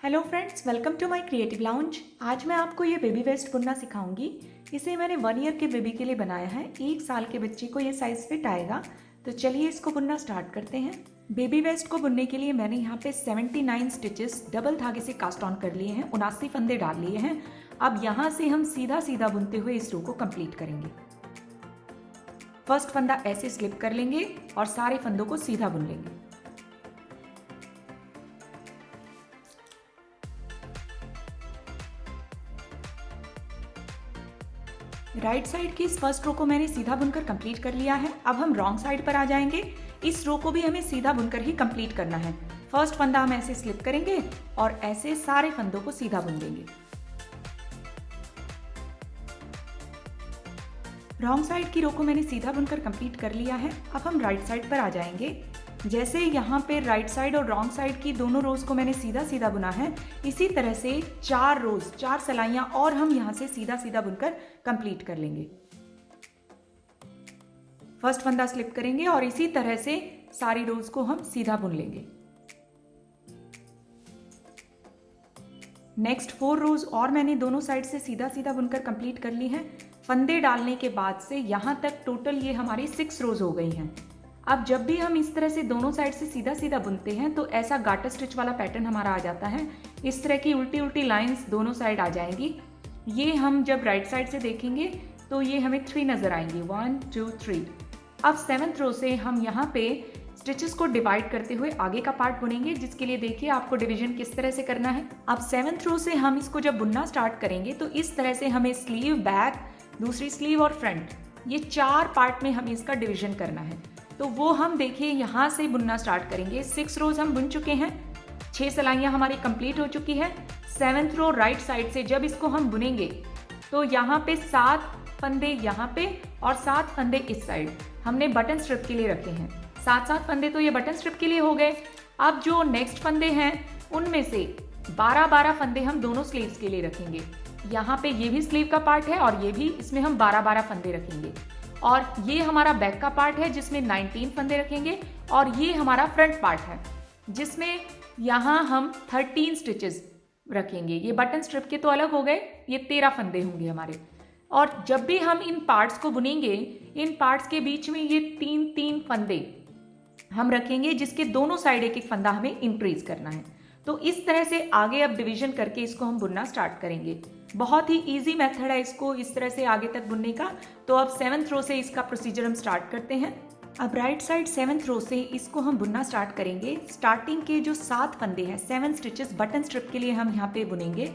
Hello friends, welcome to my creative lounge. आज मैं आपको ये बेबी वेस्ट बुनना सिखाऊंगी। इसे मैंने 1 ईयर के बेबी के लिए बनाया है। 1 साल के बच्चे को ये साइज फिट आएगा। तो चलिए इसको बुनना स्टार्ट करते हैं। बेबी वेस्ट को बुनने के लिए मैंने यहाँ पे 79 स्टिचेस डबल धागे से कास्ट ऑन कर लिए हैं, 79 फंदे डाल लिए हैं। अब यहाँ से हम सीधा सीधा बुनते हुए इस रो को कंप्लीट करेंगे। फर्स्ट फंदा ऐसे स्लिप कर लेंगे और सारे फंदों को सीधा बुन लेंगे। राइट साइड की इस फर्स्ट रो को मैंने सीधा बुनकर कंप्लीट कर लिया है। अब हम रॉन्ग साइड पर आ जाएंगे। इस रो को भी हमें सीधा बुनकर ही कंप्लीट करना है। फर्स्ट फंदा हम ऐसे स्लिप करेंगे और ऐसे सारे फंदों को सीधा बुन देंगे। रॉन्ग साइड की रो को मैंने सीधा बुनकर कंप्लीट कर लिया है। अब हम राइट साइड पर आ जाएंगे। जैसे यहाँ पे राइट साइड और रॉन्ग साइड की दोनों रोज को मैंने सीधा सीधा बुना है, इसी तरह से 4 रोज 4 सलाइयां और हम यहाँ से सीधा सीधा बुनकर कंप्लीट कर लेंगे। फर्स्ट फंदा स्लिप करेंगे और इसी तरह से सारी रोज को हम सीधा बुन लेंगे। नेक्स्ट 4 रोज और मैंने दोनों साइड से सीधा सीधा बुनकर कंप्लीट कर ली है। फंदे डालने के बाद से यहाँ तक टोटल ये हमारी 6 रोज हो गई हैं। अब जब भी हम इस तरह से दोनों साइड से सीधा सीधा बुनते हैं तो ऐसा गाटर स्टिच वाला पैटर्न हमारा आ जाता है। इस तरह की उल्टी उल्टी लाइंस दोनों साइड आ जाएंगी। ये हम जब राइट साइड से देखेंगे तो ये हमें 3 नजर आएंगी, 1 2 3। अब 7th रो से हम यहाँ पे स्टिचेस को डिवाइड करते हुए आगे का पार्ट बुनेंगे, जिसके लिए देखिए आपको डिवीजन किस तरह से करना है। अब 7th रो से हम इसको जब बुनना स्टार्ट करेंगे तो इस तरह से हमें स्लीव, बैक, दूसरी स्लीव और फ्रंट, ये 4 पार्ट में हमें इसका डिवीजन करना है। तो वो हम देखिए यहाँ से बुनना स्टार्ट करेंगे। 6 रोज हम बुन चुके हैं, 6 सलाइयाँ हमारी कंप्लीट हो चुकी है। 7th रो राइट साइड से जब इसको हम बुनेंगे तो यहाँ पे 7 फंदे यहाँ पे और 7 फंदे इस साइड हमने बटन स्ट्रिप के लिए रखे हैं। 7 फंदे तो ये बटन स्ट्रिप के लिए हो गए। अब जो नेक्स्ट फंदे हैं उनमें से 12 फंदे हम दोनों स्लीव्स के लिए रखेंगे। यहाँ पे ये भी स्लीव का पार्ट है और ये भी, इसमें हम 12 फंदे रखेंगे। और ये हमारा बैक का पार्ट है जिसमें 19 फंदे रखेंगे और ये हमारा फ्रंट पार्ट है जिसमें यहाँ हम 13 स्टिचेस रखेंगे। ये बटन स्ट्रिप के तो अलग हो गए, ये 13 फंदे होंगे हमारे। और जब भी हम इन पार्ट्स को बुनेंगे, इन पार्ट्स के बीच में ये 3-3 फंदे हम रखेंगे, जिसके दोनों साइड एक एक फंदा हमें इंक्रीज करना है। तो इस तरह से आगे अब डिवीजन करके इसको हम बुनना स्टार्ट करेंगे। बहुत ही इजी मेथड है इसको इस तरह से आगे तक बुनने का। तो अब 7th रो से इसका प्रोसीजर हम स्टार्ट करते हैं। अब राइट साइड 7th रो से इसको हम बुनना स्टार्ट करेंगे। स्टार्टिंग के जो 7 फंदे हैं, 7 स्टिचेस बटन स्ट्रिप के लिए हम यहाँ पे बुनेंगे।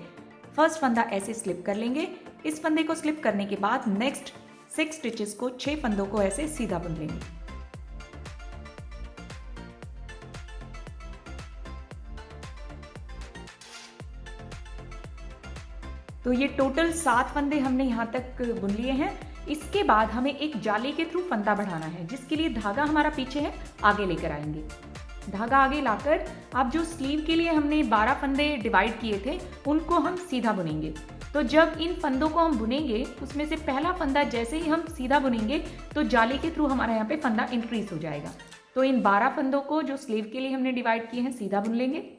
फर्स्ट फंदा ऐसे स्लिप कर लेंगे। इस फंदे को स्लिप करने के बाद नेक्स्ट 6 स्टिचेस को, 6 फंदों को ऐसे सीधा बुन लेंगे। तो ये टोटल 7 फंदे हमने यहाँ तक बुन लिए हैं। इसके बाद हमें एक जाली के थ्रू फंदा बढ़ाना है, जिसके लिए धागा हमारा पीछे है, आगे लेकर आएंगे। धागा आगे लाकर अब जो स्लीव के लिए हमने 12 फंदे डिवाइड किए थे उनको हम सीधा बुनेंगे। तो जब इन फंदों को हम बुनेंगे, उसमें से पहला फंदा जैसे ही हम सीधा बुनेंगे तो जाली के थ्रू हमारा यहाँ पे फंदा इंक्रीज हो जाएगा। तो इन 12 फंदों को जो स्लीव के लिए हमने डिवाइड किए हैं सीधा बुन लेंगे।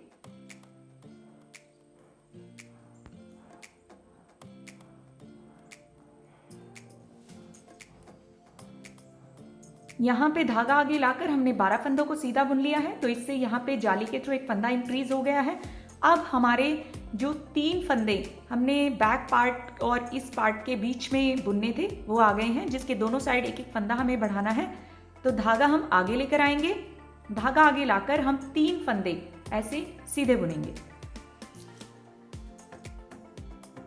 यहाँ पे धागा आगे लाकर हमने 12 फंदों को सीधा बुन लिया है। तो इससे यहाँ पे जाली के थ्रू एक फंदा इंक्रीज हो गया है। अब हमारे जो 3 फंदे हमने बैक पार्ट और इस पार्ट के बीच में बुनने थे वो आ गए हैं, जिसके दोनों साइड एक एक फंदा हमें बढ़ाना है। तो धागा हम आगे लेकर आएंगे। धागा आगे लाकर हम 3 फंदे ऐसे सीधे बुनेंगे।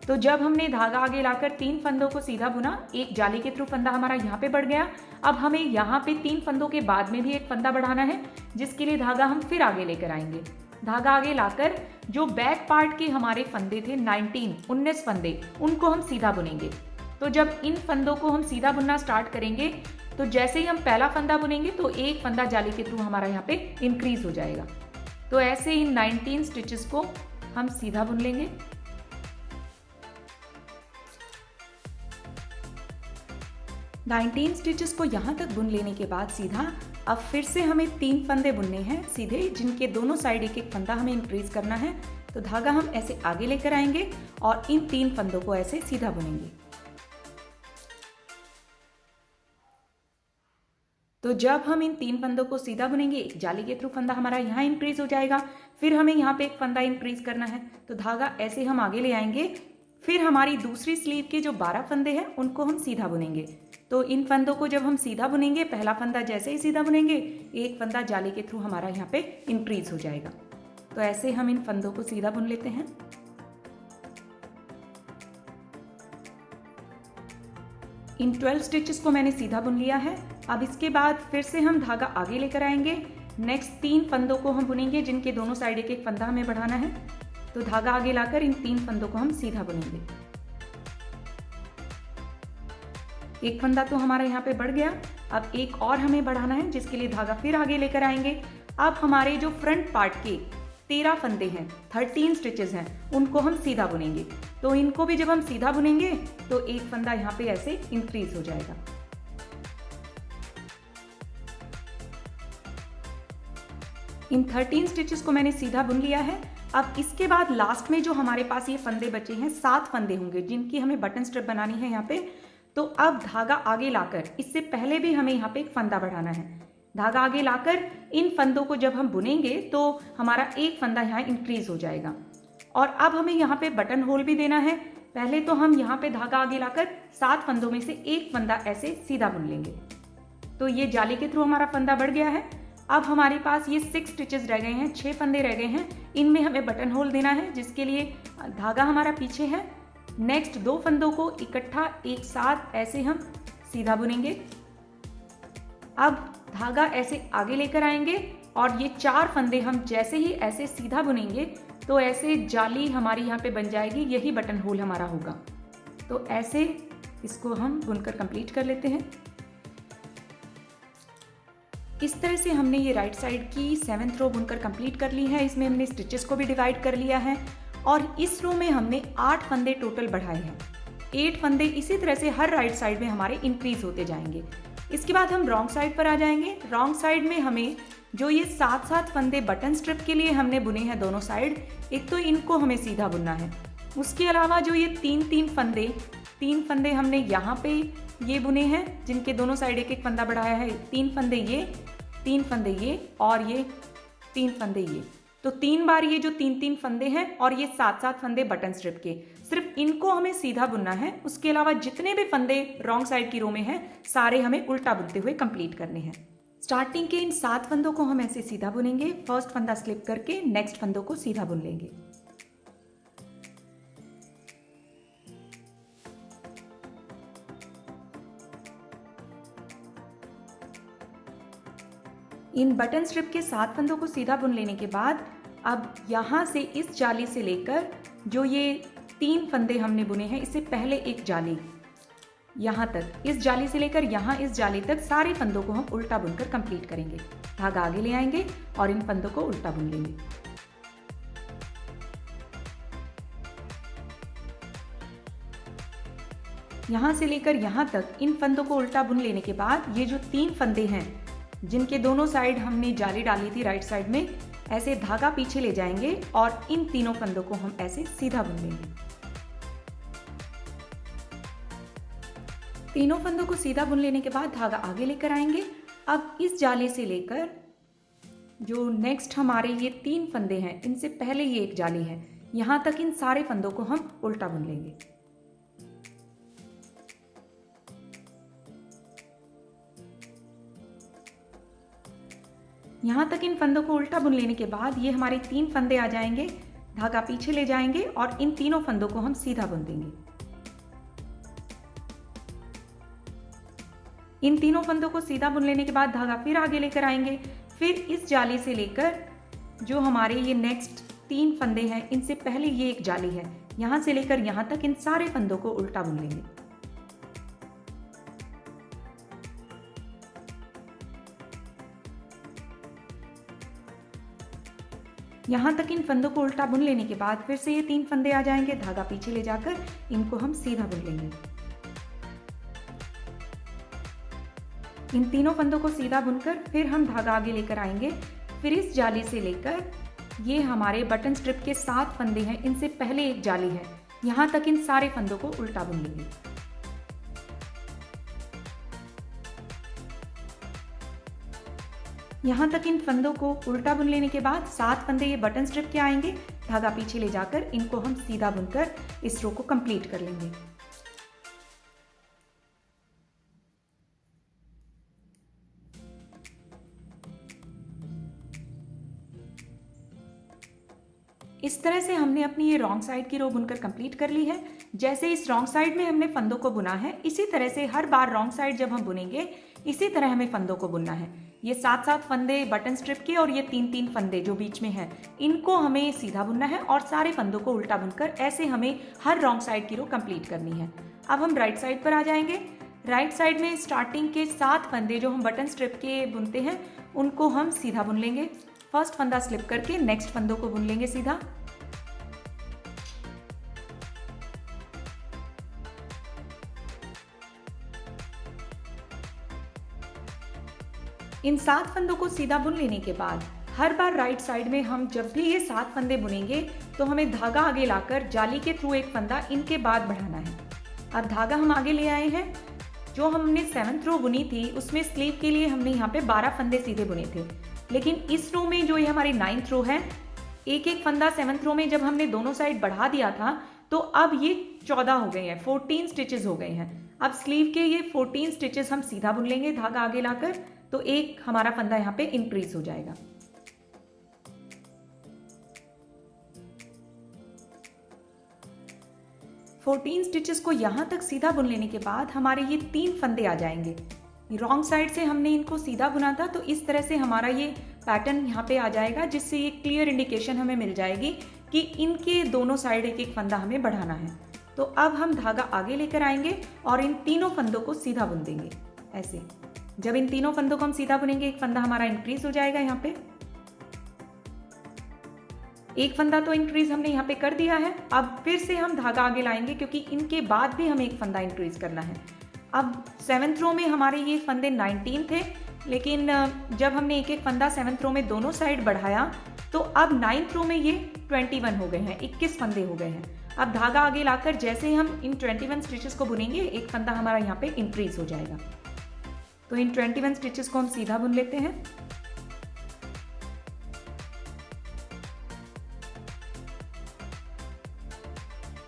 तो जब हमने धागा आगे लाकर 3 फंदों को सीधा बुना, एक जाली के थ्रू फंदा हमारा यहाँ पे बढ़ गया। अब हमें यहाँ पे 3 फंदों के बाद में भी एक फंदा बढ़ाना है, जिसके लिए धागा हम फिर आगे लेकर आएंगे। धागा आगे लाकर जो बैक पार्ट के हमारे फंदे थे 19 फंदे, उनको हम सीधा बुनेंगे। तो जब इन फंदों को हम सीधा बुनना स्टार्ट करेंगे तो जैसे ही हम पहला फंदा बुनेंगे तो एक फंदा जाली के थ्रू हमारा यहाँ पे इंक्रीज हो जाएगा। तो ऐसे इन 19 स्टिचेस को हम सीधा बुन लेंगे। 19 स्टिचेस को यहाँ तक बुन लेने के बाद सीधा अब फिर से हमें 3 फंदे बुनने हैं सीधे, जिनके दोनों साइड एक एक फंदा हमें इंक्रीज करना है। तो धागा हम ऐसे आगे लेकर आएंगे और इन 3 फंदों को ऐसे सीधा बुनेंगे। तो जब हम इन 3 फंदों को सीधा बुनेंगे, एक जाली के थ्रू फंदा हमारा यहाँ इंक्रीज हो जाएगा, फिर हमें यहाँ पे एक फंदा इंक्रीज करना है, तो धागा ऐसे हम आगे ले आएंगे। फिर हमारी दूसरी स्लीव के जो 12 फंदे हैं उनको हम सीधा बुनेंगे। तो इन फंदों को जब हम सीधा बुनेंगे, पहला फंदा जैसे ही सीधा बुनेंगे, एक फंदा जाली के थ्रू हमारा यहाँ पे इंक्रीज हो जाएगा। तो ऐसे हम इन फंदों को सीधा बुन लेते हैं। इन 12 स्टिचेस को मैंने सीधा बुन लिया है। अब इसके बाद फिर से हम धागा आगे लेकर आएंगे। नेक्स्ट 3 फंदों को हम बुनेंगे जिनके दोनों साइड एक एक फंदा हमें बढ़ाना है। तो धागा आगे लाकर इन 3 फंदों को हम सीधा बुनेंगे। एक फंदा तो हमारा यहाँ पे बढ़ गया, अब एक और हमें बढ़ाना है जिसके लिए धागा फिर आगे लेकर आएंगे। अब हमारे जो फ्रंट पार्ट के 13 फंदे हैं, 13 स्टिचेस हैं, उनको हम सीधा बुनेंगे। तो इनको भी जब हम सीधा बुनेंगे तो एक फंदा यहाँ पे ऐसे इंक्रीज हो जाएगा। इन 13 स्टिचेस को मैंने सीधा बुन लिया है। अब इसके बाद लास्ट में जो हमारे पास ये फंदे बचे हैं, 7 फंदे होंगे जिनकी हमें बटन स्ट्रिप बनानी है यहाँ पे। तो अब धागा आगे लाकर, इससे पहले भी हमें यहाँ पे एक फंदा बढ़ाना है। धागा आगे लाकर इन फंदों को जब हम बुनेंगे तो हमारा एक फंदा यहाँ इंक्रीज हो जाएगा। और अब हमें यहाँ पे बटन होल भी देना है। पहले तो हम यहाँ पे धागा आगे लाकर 7 फंदों में से एक फंदा ऐसे सीधा बुन लेंगे। तो ये जाली के थ्रू हमारा फंदा बढ़ गया है। अब हमारे पास ये 6 स्टिचेस रह गए हैं, 6 फंदे रह गए हैं। इनमें हमें बटन होल देना है जिसके लिए धागा हमारा पीछे है। नेक्स्ट 2 फंदों को इकट्ठा एक साथ ऐसे हम सीधा बुनेंगे। अब धागा ऐसे आगे लेकर आएंगे और ये 4 फंदे हम जैसे ही ऐसे सीधा बुनेंगे तो ऐसे जाली हमारी यहाँ पे बन जाएगी, यही बटन होल हमारा होगा। तो ऐसे इसको हम बुनकर कंप्लीट कर लेते हैं। इस तरह से हमने ये राइट साइड की 7th रो बुनकर कंप्लीट कर ली है। इसमें हमने स्टिचेस को भी डिवाइड कर लिया है और इस रो में हमने 8 फंदे टोटल बढ़ाए हैं। 8 फंदे इसी तरह से हर राइट साइड में हमारे इंक्रीज होते जाएंगे। इसके बाद हम रॉन्ग साइड पर आ जाएंगे। रॉन्ग साइड में हमें जो ये 7-7 फंदे बटन स्ट्रिप के लिए हमने बुने हैं दोनों साइड, एक तो इनको हमें सीधा बुनना है। उसके अलावा जो ये 3 फंदे हमने यहाँ पे ये बुने हैं जिनके दोनों साइड एक एक फंदा बढ़ाया है। 3 फंदे ये, 3 फंदे ये और ये 3 फंदे ये। तो 3 बार ये जो 3 फंदे हैं और ये 7 फंदे बटन स्ट्रिप के, सिर्फ इनको हमें सीधा बुनना है। उसके अलावा जितने भी फंदे रॉन्ग साइड की रो में हैं सारे हमें उल्टा बुनते हुए कंप्लीट करने हैं। स्टार्टिंग के इन 7 फंदों को हम ऐसे सीधा बुनेंगे। फर्स्ट फंदा स्लिप करके नेक्स्ट फंदों को सीधा बुन लेंगे। इन बटन स्ट्रिप के 7 फंदों को सीधा बुन लेने के बाद अब यहाँ से इस जाली से लेकर जो ये 3 फंदे हमने बुने हैं, इससे पहले एक जाली यहाँ तक, इस जाली से लेकर यहाँ इस जाली तक सारे फंदों को हम उल्टा बुनकर कंप्लीट करेंगे। धागा आगे ले आएंगे और इन फंदों को उल्टा बुन लेंगे। यहाँ से लेकर यहाँ तक इन फंदों को उल्टा बुन लेने के बाद ये जो 3 फंदे हैं जिनके दोनों साइड हमने जाली डाली थी राइट साइड में, ऐसे धागा पीछे ले जाएंगे और इन तीनों फंदों को हम ऐसे सीधा बुन लेंगे। तीनों फंदों को सीधा बुन लेने के बाद धागा आगे लेकर आएंगे। अब इस जाली से लेकर जो नेक्स्ट हमारे ये 3 फंदे हैं, इनसे पहले ये एक जाली है, यहाँ तक इन सारे फंदों को हम उल्टा बुन लेंगे। यहाँ तक इन फंदों को उल्टा बुन लेने के बाद ये हमारे 3 फंदे आ जाएंगे। धागा पीछे ले जाएंगे और इन तीनों फंदों को हम सीधा बुन देंगे। इन तीनों फंदों को सीधा बुन लेने के बाद धागा फिर आगे लेकर आएंगे। फिर इस जाली से लेकर जो हमारे ये नेक्स्ट 3 फंदे हैं, इनसे पहले ये एक जाली है, यहाँ से लेकर यहाँ तक इन सारे फंदों को उल्टा बुन लेंगे। यहाँ तक इन फंदों को उल्टा बुन लेने के बाद फिर से ये 3 फंदे आ जाएंगे। धागा पीछे ले जाकर इनको हम सीधा बुन लेंगे। इन तीनों फंदों को सीधा बुनकर फिर हम धागा आगे लेकर आएंगे। फिर इस जाली से लेकर ये हमारे बटन स्ट्रिप के 7 फंदे हैं, इनसे पहले एक जाली है। यहाँ तक इन सारे फंदों को उल्टा बुन लेंगे। यहाँ तक इन फंदों को उल्टा बुन लेने के बाद 7 फंदे ये बटन स्ट्रिप के आएंगे। धागा पीछे ले जाकर इनको हम सीधा बुनकर इस रो को कंप्लीट कर लेंगे। इस तरह से हमने अपनी ये रॉन्ग साइड की रो बुनकर कंप्लीट कर ली है। जैसे इस रॉन्ग साइड में हमने फंदों को बुना है, इसी तरह से हर बार रॉन्ग साइड जब हम बुनेंगे इसी तरह हमें फंदों को बुनना है। ये 7-7 फंदे बटन स्ट्रिप के और ये 3-3 फंदे जो बीच में हैं, इनको हमें सीधा बुनना है और सारे फंदों को उल्टा बुनकर ऐसे हमें हर रॉन्ग साइड की रो कंप्लीट करनी है। अब हम राइट साइड पर आ जाएंगे। राइट साइड में स्टार्टिंग के 7 फंदे जो हम बटन स्ट्रिप के बुनते हैं उनको हम सीधा बुन लेंगे। फर्स्ट फंदा स्लिप करके नेक्स्ट फंदों को बुन लेंगे सीधा। इन 7 फंदों को सीधा बुन लेने के बाद हर बार राइट साइड में हम जब भी ये 7 फंदे बुनेंगे तो हमें धागा आगे लाकर जाली के थ्रू एक फंदा इनके बाद बढ़ाना है। अब धागा हम आगे ले आए हैं। जो हमने 7th रो बुनी थी उसमें स्लीव के लिए हमने यहाँ पे 12 फंदे सीधे बुने थे, लेकिन इस रो में जो ये हमारी 9th रो है, एक एक फंदा 7th रो में जब हमने दोनों साइड बढ़ा दिया था तो अब ये 14 हो गए हैं, 14 स्टिचेस हो गए हैं। अब स्लीव के ये 14 स्टिचेस हम सीधा बुन लेंगे धागा आगे लाकर, तो एक हमारा फंदा यहाँ पे इंक्रीज हो जाएगा। फोर्टीन स्टिचेस को यहाँ तक सीधा बुन लेने के बाद हमारे ये 3 फंदे आ जाएंगे। रॉन्ग साइड से हमने इनको सीधा बुना था, तो इस तरह से हमारा ये पैटर्न यहाँ पे आ जाएगा, जिससे ये क्लियर इंडिकेशन हमें मिल जाएगी कि इनके दोनों साइड एक एक फंदा हमें बढ़ाना है। तो अब हम धागा आगे लेकर आएंगे और इन तीनों फंदों को सीधा बुन देंगे। ऐसे जब इन तीनों फंदों को हम सीधा बुनेंगे एक फंदा हमारा इंक्रीज हो जाएगा। यहाँ पे एक फंदा तो इंक्रीज हमने यहाँ पे कर दिया है। अब फिर से हम धागा आगे लाएंगे क्योंकि इनके बाद भी हमें एक फंदा इंक्रीज करना है। अब 7th रो में हमारे ये फंदे 19 थे, लेकिन जब हमने एक एक फंदा 7th रो में दोनों साइड बढ़ाया तो अब 9th रो में ये 21 हो गए हैं, 21 फंदे हो गए हैं। अब धागा आगे लाकर जैसे ही हम इन 21 स्टिचेस को बुनेंगे एक फंदा हमारा यहाँ पे इंक्रीज हो जाएगा। तो इन 21 स्टिचेस को हम सीधा बुन लेते हैं।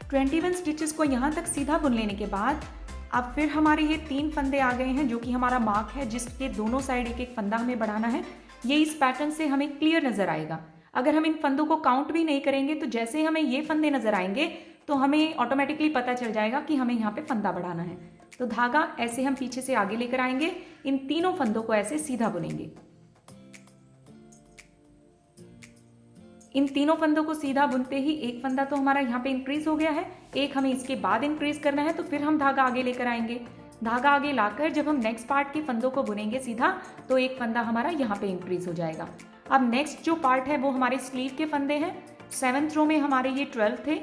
ट्वेंटी स्टिचेस को यहाँ तक सीधा बुन लेने के बाद अब फिर हमारे ये 3 फंदे आ गए हैं, जो कि हमारा मार्क है, जिसके दोनों साइड एक एक फंदा हमें बढ़ाना है। ये इस पैटर्न से हमें क्लियर नजर आएगा। अगर हम इन फंदों को काउंट भी नहीं करेंगे तो जैसे ही हमें ये फंदे नजर आएंगे तो हमें ऑटोमेटिकली पता चल जाएगा कि हमें यहाँ पे फंदा बढ़ाना है। तो धागा ऐसे हम पीछे से आगे लेकर आएंगे, इन तीनों फंदों को ऐसे सीधा बुनेंगे। इन तीनों फंदों को सीधा बुनते ही एक फंदा तो हमारा यहाँ पे इंक्रीज हो गया है, एक हमें इसके बाद इंक्रीज करना है। तो फिर हम धागा आगे लेकर आएंगे। धागा आगे लाकर जब हम नेक्स्ट पार्ट के फंदों को बुनेंगे सीधा तो एक फंदा हमारा यहाँ पे इंक्रीज हो जाएगा। अब नेक्स्ट जो पार्ट है वो हमारे स्लीव के फंदे हैं। 7th रो में हमारे ये 12 थे,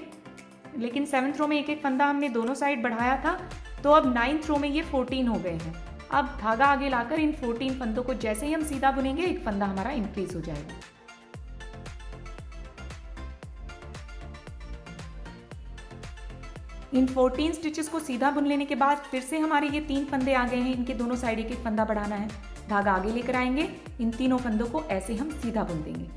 लेकिन 7th रो में एक एक फंदा हमने दोनों साइड बढ़ाया था, तो अब 9th रो में ये 14 हो गए हैं। अब धागा आगे लाकर इन 14 फंदों को जैसे ही हम सीधा बुनेंगे एक फंदा हमारा इंक्रीज हो जाएगा। इन 14 स्टिचेस को सीधा बुन लेने के बाद फिर से हमारे ये 3 फंदे आ गए हैं, इनके दोनों साइड एक एक फंदा बढ़ाना है। धागा आगे लेकर आएंगे, इन तीनों फंदों को ऐसे हम सीधा बुन देंगे।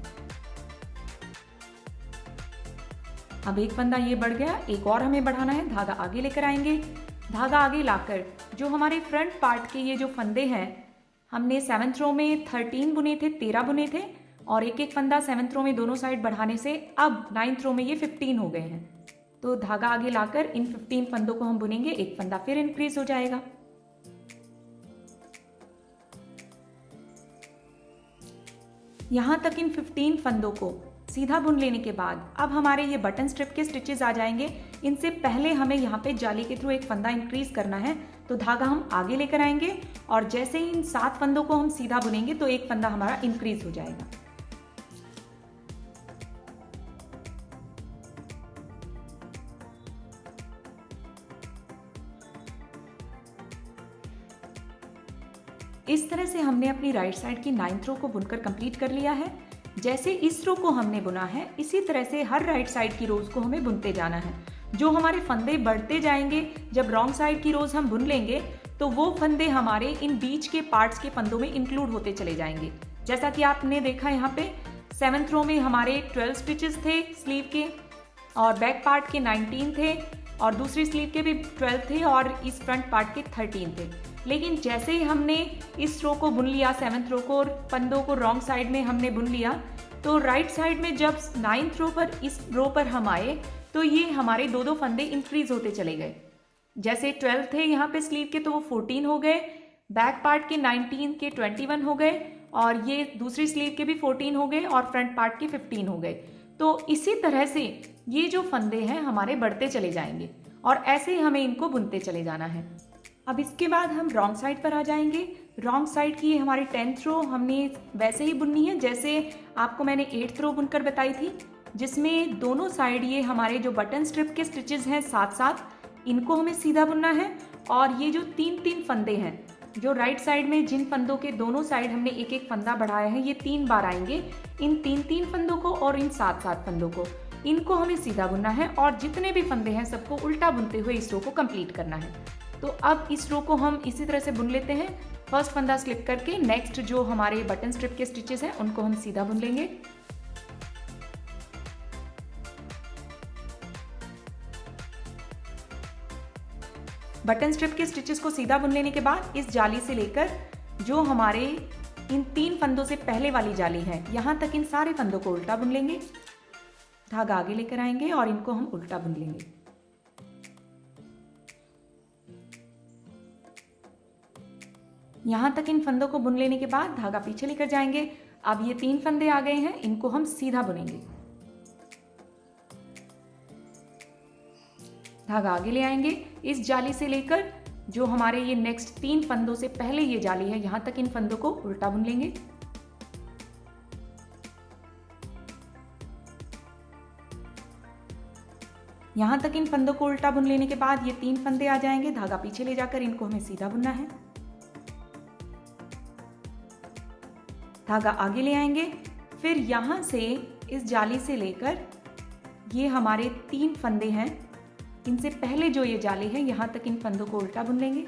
अब एक फंदा ये बढ़ गया, एक और हमें बढ़ाना है। धागा आगे लेकर आएंगे। धागा आगे लाकर जो हमारे फ्रंट पार्ट के ये जो फंदे हैं, हमने 7th रो में 13 बुने थे, 13 बुने थे, और एक एक फंदा 7th रो में दोनों साइड बढ़ाने से अब 9th रो में ये 15 हो गए हैं। तो धागा आगे लाकर इन 15 फंदों को हम बुनेंगे, एक फंदा फिर इंक्रीज हो जाएगा। यहां तक इन 15 फंदों को सीधा बुन लेने के बाद अब हमारे ये बटन स्ट्रिप के स्टिचेस आ जाएंगे। इनसे पहले हमें यहाँ पे जाली के थ्रू एक फंदा इंक्रीज करना है। तो धागा हम आगे लेकर आएंगे और जैसे ही इन 7 फंदों को हम सीधा बुनेंगे तो एक फंदा हमारा इंक्रीज हो जाएगा। इस तरह से हमने अपनी राइट साइड की 9th रो को बुनकर कंप्लीट कर लिया है। जैसे इस रो को हमने बुना है इसी तरह से हर राइट साइड की रोज को हमें बुनते जाना है। जो हमारे फंदे बढ़ते जाएंगे, जब रॉन्ग साइड की रोज हम बुन लेंगे तो वो फंदे हमारे इन बीच के पार्ट्स के फंदों में इंक्लूड होते चले जाएंगे। जैसा कि आपने देखा यहाँ पे 7th रो में हमारे 12 स्टिचेस थे स्लीव के, और बैक पार्ट के 19 थे, और दूसरी स्लीव के भी 12 थे, और इस फ्रंट पार्ट के 13 थे। लेकिन जैसे ही हमने इस रो को बुन लिया, 7th रो को, और फंदों को रॉन्ग साइड में हमने बुन लिया, तो राइट साइड में जब 9th रो पर इस रो पर हम आए तो ये हमारे दो फंदे इंक्रीज होते चले गए। जैसे 12 थे यहाँ पे स्लीव के तो वो 14 हो गए, बैक पार्ट के 19 के 21 हो गए, और ये दूसरी स्लीव के भी 14 हो गए, और फ्रंट पार्ट के 15 हो गए। तो इसी तरह से ये जो फंदे हैं हमारे बढ़ते चले जाएंगे, और ऐसे ही हमें इनको बुनते चले जाना है। अब इसके बाद हम रॉन्ग साइड पर आ जाएंगे। रॉन्ग साइड की हमारी 10th रो हमने वैसे ही बुननी है जैसे आपको मैंने 8th रो बुनकर बताई थी, जिसमें दोनों साइड ये हमारे जो बटन स्ट्रिप के स्टिचेस हैं साथ साथ, इनको हमें सीधा बुनना है। और ये जो 3 फंदे हैं, जो राइट साइड में जिन फंदों के दोनों साइड हमने एक एक फंदा बढ़ाया है, ये 3 बार आएंगे। इन 3 फंदों को और इन 7 फंदों को, इनको हमें सीधा बुनना है, और जितने भी फंदे हैं सबको उल्टा बुनते हुए इस रो को कंप्लीट करना है। तो अब इस रो को हम इसी तरह से बुन लेते हैं। फर्स्ट फंदा स्लिप करके नेक्स्ट जो हमारे बटन स्ट्रिप के स्टिचेस हैं उनको हम सीधा बुन लेंगे। बटन स्ट्रिप के स्टिचेस को सीधा बुन लेने के बाद इस जाली से लेकर जो हमारे इन 3 फंदों से पहले वाली जाली है, यहां तक इन सारे फंदों को उल्टा बुन लेंगे। धागा आगे लेकर आएंगे और इनको हम उल्टा बुन लेंगे। यहां तक इन फंदों को बुन लेने के बाद धागा पीछे लेकर जाएंगे। अब ये 3 फंदे आ गए हैं, इनको हम सीधा बुनेंगे। धागा आगे ले आएंगे। इस जाली से लेकर जो हमारे ये नेक्स्ट 3 फंदों से पहले ये जाली है, यहां तक इन फंदों को उल्टा बुन लेंगे। यहां तक इन फंदों को उल्टा बुन लेने के बाद ये 3 फंदे आ जाएंगे। धागा पीछे ले जाकर इनको हमें सीधा बुनना है। धागा आगे ले आएंगे। फिर यहां से इस जाली से लेकर ये हमारे 3 फंदे हैं, इनसे पहले जो ये जाली है, यहां तक इन फंदों को उल्टा बुन लेंगे।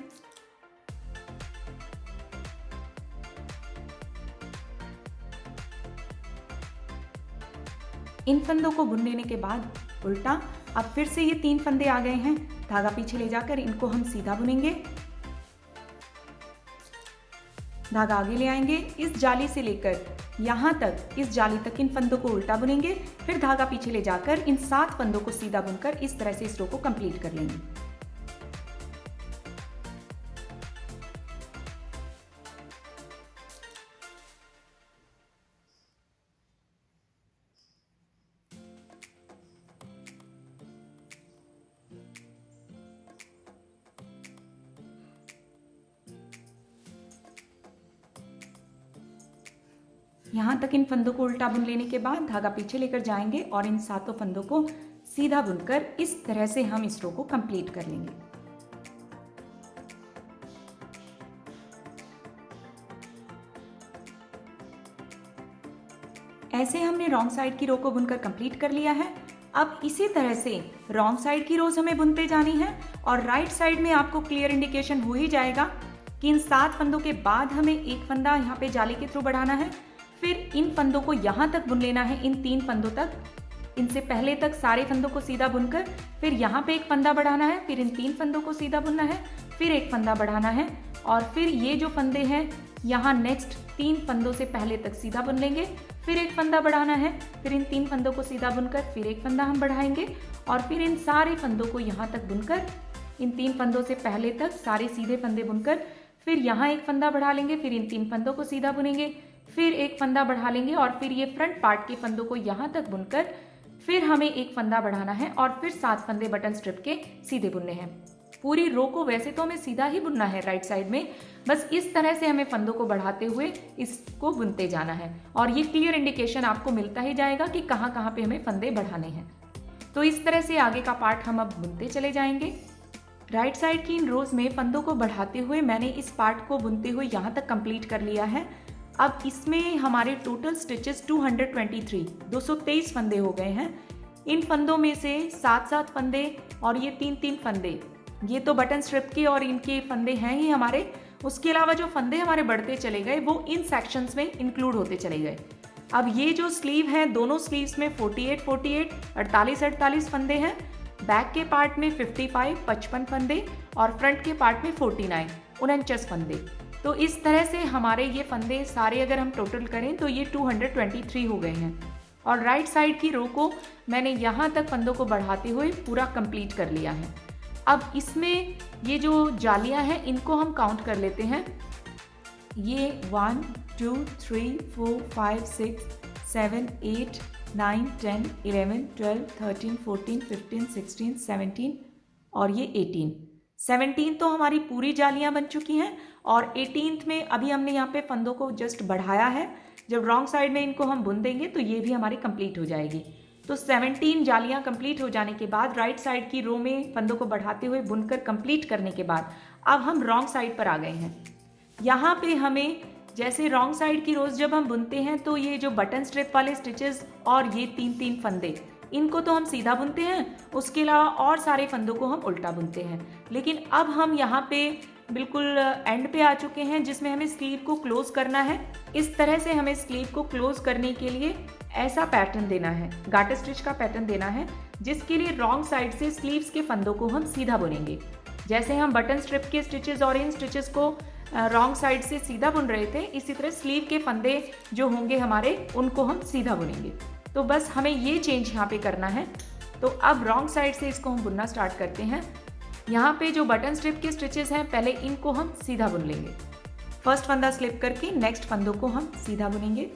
इन फंदों को बुन लेने के बाद उल्टा, अब फिर से ये 3 फंदे आ गए हैं। धागा पीछे ले जाकर इनको हम सीधा बुनेंगे। धागा आगे ले आएंगे। इस जाली से लेकर यहां तक, इस जाली तक इन फंदों को उल्टा बुनेंगे। फिर धागा पीछे ले जाकर इन 7 फंदों को सीधा बुनकर इस तरह से इस रो को कंप्लीट कर लेंगे। यहाँ तक इन फंदों को उल्टा बुन लेने के बाद धागा पीछे लेकर जाएंगे और इन 7 फंदों को सीधा बुनकर इस तरह से हम इस रो को कंप्लीट कर लेंगे। ऐसे हमने रॉन्ग साइड की रो को बुनकर कंप्लीट कर लिया है। अब इसी तरह से रॉन्ग साइड की रोज हमें बुनते जानी है, और राइट साइड में आपको क्लियर इंडिकेशन हो ही जाएगा कि इन 7 फंदों के बाद हमें एक फंदा यहाँ पे जाली के थ्रू बढ़ाना है। फिर इन फंदों को यहाँ तक बुन लेना है, इन 3 फंदों तक, इनसे पहले तक सारे फंदों को सीधा बुनकर फिर यहाँ पे एक फंदा बढ़ाना है, फिर इन 3 फंदों को सीधा बुनना है, फिर एक फंदा बढ़ाना है, और फिर ये जो फंदे हैं यहाँ नेक्स्ट 3 फंदों से पहले तक सीधा बुन लेंगे, फिर एक फंदा बढ़ाना है, फिर इन 3 फंदों को सीधा बुनकर फिर एक फंदा हम बढ़ाएंगे, और फिर इन सारे फंदों को यहाँ तक बुनकर, इन 3 फंदों से पहले तक सारे सीधे फंदे बुनकर फिर यहाँ एक फंदा बढ़ा लेंगे, फिर इन 3 फंदों को सीधा बुनेंगे, फिर एक फंदा बढ़ा लेंगे, और फिर ये फ्रंट पार्ट के फंदों को यहाँ तक बुनकर फिर हमें एक फंदा बढ़ाना है, और फिर 7 फंदे बटन स्ट्रिप के सीधे बुनने हैं। पूरी रो को वैसे तो हमें सीधा ही बुनना है राइट साइड में, बस इस तरह से हमें फंदों को बढ़ाते हुए इसको बुनते जाना है, और ये क्लियर इंडिकेशन आपको मिलता ही जाएगा कि कहाँ कहाँ पे हमें फंदे बढ़ाने हैं। तो इस तरह से आगे का पार्ट हम अब बुनते चले जाएंगे। राइट साइड की इन रोज में फंदों को बढ़ाते हुए मैंने इस पार्ट को बुनते हुए यहाँ तक कंप्लीट कर लिया है। अब इसमें हमारे टोटल स्टिचेस 223 फंदे हो गए हैं। इन फंदों में से 7 फंदे और ये 3 फंदे, ये तो बटन स्ट्रिप के और इनके फंदे हैं ही हमारे। उसके अलावा जो फंदे हमारे बढ़ते चले गए वो इन सेक्शंस में इंक्लूड होते चले गए। अब ये जो स्लीव हैं, दोनों स्लीव्स में 48 फंदे हैं, बैक के पार्ट में 55 फंदे और फ्रंट के पार्ट में 49 फंदे। तो इस तरह से हमारे ये फंदे सारे अगर हम टोटल करें तो ये 223 हो गए हैं। और राइट साइड की रो को मैंने यहाँ तक फंदों को बढ़ाते हुए पूरा कंप्लीट कर लिया है। अब इसमें ये जो जालियाँ हैं इनको हम काउंट कर लेते हैं। ये 1 2 3 4 5 6 7 8 9 10 11 12 13 14 15 16 17 और ये 17 तो हमारी पूरी जालियां बन चुकी हैं। और 18th में अभी हमने यहाँ पे फंदों को जस्ट बढ़ाया है। जब रॉन्ग साइड में इनको हम बुन देंगे तो ये भी हमारी कंप्लीट हो जाएगी। तो 17 जालियां कंप्लीट हो जाने के बाद राइट साइड की रो में फंदों को बढ़ाते हुए बुनकर कंप्लीट करने के बाद अब हम रॉन्ग साइड पर आ गए हैं। यहाँ पे हमें जैसे रॉन्ग साइड की रोज जब हम बुनते हैं तो ये जो बटन स्ट्रिप वाले स्टिचेस और ये 3 फंदे, इनको तो हम सीधा बुनते हैं, उसके अलावा और सारे फंदों को हम उल्टा बुनते हैं। लेकिन अब हम यहाँ पे बिल्कुल एंड पे आ चुके हैं जिसमें हमें स्लीव को क्लोज करना है। इस तरह से हमें स्लीव को क्लोज करने के लिए ऐसा पैटर्न देना है, गार्टर स्टिच का पैटर्न देना है, जिसके लिए रॉन्ग साइड से स्लीव्स के फंदों को हम सीधा बुनेंगे। जैसे हम बटन स्ट्रिप के स्टिचेस और इन स्टिचेस को रॉन्ग साइड से सीधा बुन रहे थे, इसी तरह स्लीव के फंदे जो होंगे हमारे उनको हम सीधा बुनेंगे। तो बस हमें ये चेंज यहाँ पे करना है। तो अब रॉन्ग साइड से इसको हम बुनना स्टार्ट करते हैं। यहाँ पे जो बटन स्ट्रिप के स्टिचेस हैं पहले इनको हम सीधा बुन लेंगे। फर्स्ट फंदा स्लिप करके नेक्स्ट फंदों को हम सीधा बुनेंगे।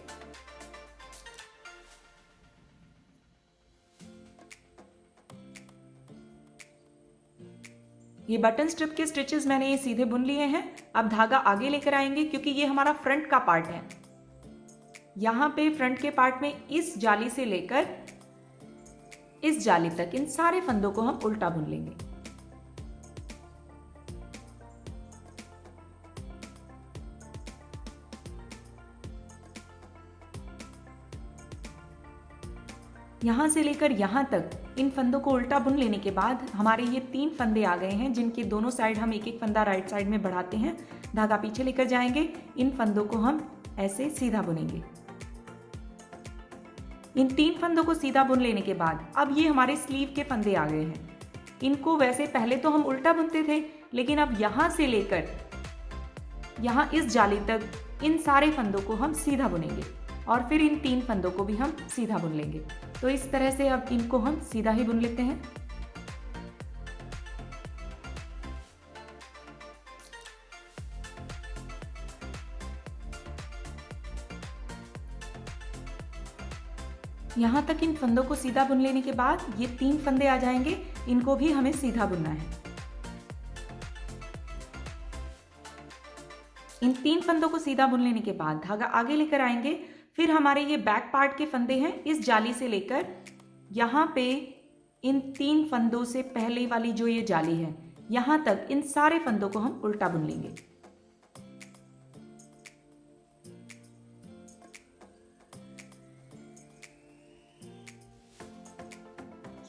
ये बटन स्ट्रिप के स्टिचेस मैंने ये सीधे बुन लिए हैं। अब धागा आगे लेकर आएंगे क्योंकि ये हमारा फ्रंट का पार्ट है। यहाँ पे फ्रंट के पार्ट में इस जाली से लेकर इस जाली तक इन सारे फंदों को हम उल्टा बुन लेंगे। यहाँ से लेकर यहाँ तक इन फंदों को उल्टा बुन लेने के बाद हमारे ये 3 फंदे आ गए हैं, जिनके दोनों साइड हम एक एक फंदा राइट साइड में बढ़ाते हैं, धागा पीछे लेकर जाएंगे, इन फंदों को हम ऐसे सीधा बुनेंगे। इन 3 फंदों को सीधा बुन लेने के बाद अब ये हमारे स्लीव के फंदे आ गए हैं। इनको वैसे पहले तो हम उल्टा बुनते थे, लेकिन अब यहाँ से लेकर यहाँ इस जाली तक इन सारे फंदों को हम सीधा बुनेंगे और फिर इन 3 फंदों को भी हम सीधा बुन लेंगे। तो इस तरह से अब इनको हम सीधा ही बुन लेते हैं। यहाँ तक इन फंदों को सीधा बुन लेने के बाद ये 3 फंदे आ जाएंगे, इनको भी हमें सीधा बुनना है। इन 3 फंदों को सीधा बुन लेने के बाद धागा आगे लेकर आएंगे। फिर हमारे ये बैक पार्ट के फंदे हैं, इस जाली से लेकर यहाँ पे इन 3 फंदों से पहले वाली जो ये जाली है यहाँ तक इन सारे फंदों को हम उल्टा बुन लेंगे।